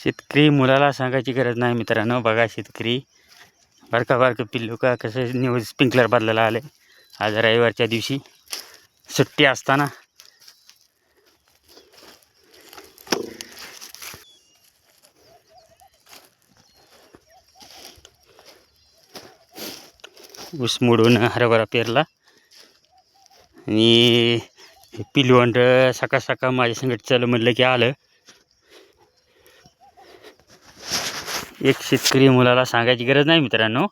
शेतकरी मुलाला सांगायची गरज नाही मित्रांनो. बघा शेतकरी बारका पिल्लू का कसं न्यूज स्प्रिंकलर बदलायला आले. आज रविवारच्या दिवशी सुट्टी असताना ऊस मोडून हरभरा पेरला आणि पिलवंड सकाळ सकाळ माझ्या संगत चल म्हणलं की आलं. एक शेतकरी मुलाला सांगायची गरज नाही मित्रांनो.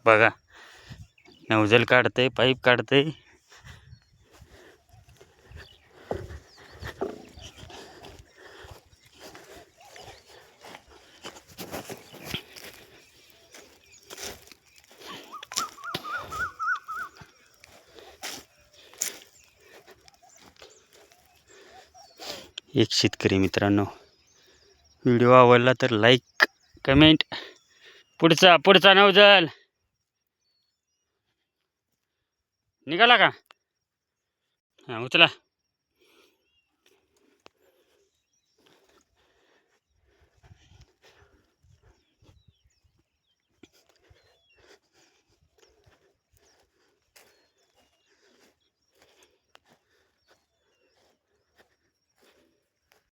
बघा नवजल काढतंय, पाईप काढतंय. एक शेतकरी मित्रांनो, व्हिडिओ आवडला तर लाईक कमेंट. पुढचा नवजल निघाला का? हां उचला.